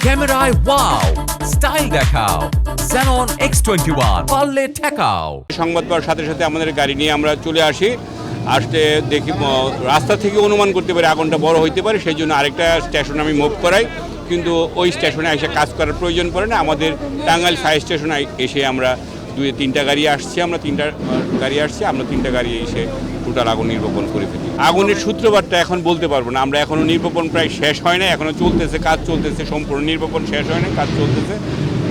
ক্যামেরায় wow, style দেখাও। Xenon X21 পারলে ঠেকাও। সংবাদ পাওয়ার সাথে সাথে আমাদের গাড়ি নিয়ে আমরা চলে আসি। আসতে দেখি রাস্তা থেকে অনুমান করতে পারি আগুনটা বড় হইতে পারে, সেই জন্য আরেকটা স্টেশন আমি মুভ করাই, কিন্তু ওই স্টেশনে এসে কাজ করার প্রয়োজন পড়ে না। আমাদের টাঙ্গাইল ফায়ার স্টেশনে এসে আমরা তিনটা গাড়ি আসছি, আমরা তিনটা গাড়ি এসে টোটাল আগুন নির্বাপন করে ফেলি। আগুনের সূত্রপাতটা এখন বলতে পারবো না, আমরা এখনও নির্বাপন প্রায় শেষ হয় না, এখনও চলতেছে, কাজ চলতেছে, সম্পূর্ণ নির্বাপন শেষ হয় না, কাজ চলতেছে।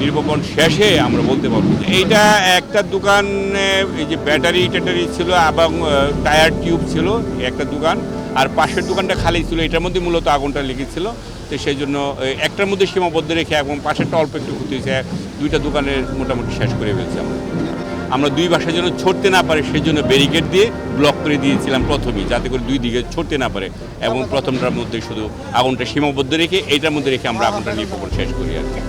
নির্বাপন শেষে আমরা বলতে পারবো। এইটা একটা দোকানে এই যে ব্যাটারি ট্যাটারি ছিল এবং টায়ার টিউব ছিল একটা দোকান, আর পাশের দোকানটা খালি ছিল, এটার মধ্যে মূলত আগুনটা লেগেছিল। তো সেই জন্য একটার মধ্যে সীমাবদ্ধ রেখে এবং পাশেরটা অল্প একটু ক্ষতি হয়েছে, দুইটা দোকানের মোটামুটি শেষ করে ফেলছি আমরা। দুই বাসার জন্য ছড়তে না পারে সেই জন্য ব্যারিকেড দিয়ে ব্লক করে দিয়েছিলাম প্রথমেই, যাতে করে দুই দিকে ছড়তে না পারে, এবং প্রথমটার মধ্যে শুধু আগুনটা সীমাবদ্ধ রেখে এইটার মধ্যে রেখে আমরা আগুনটা নির্বাপন শেষ করি আর কি।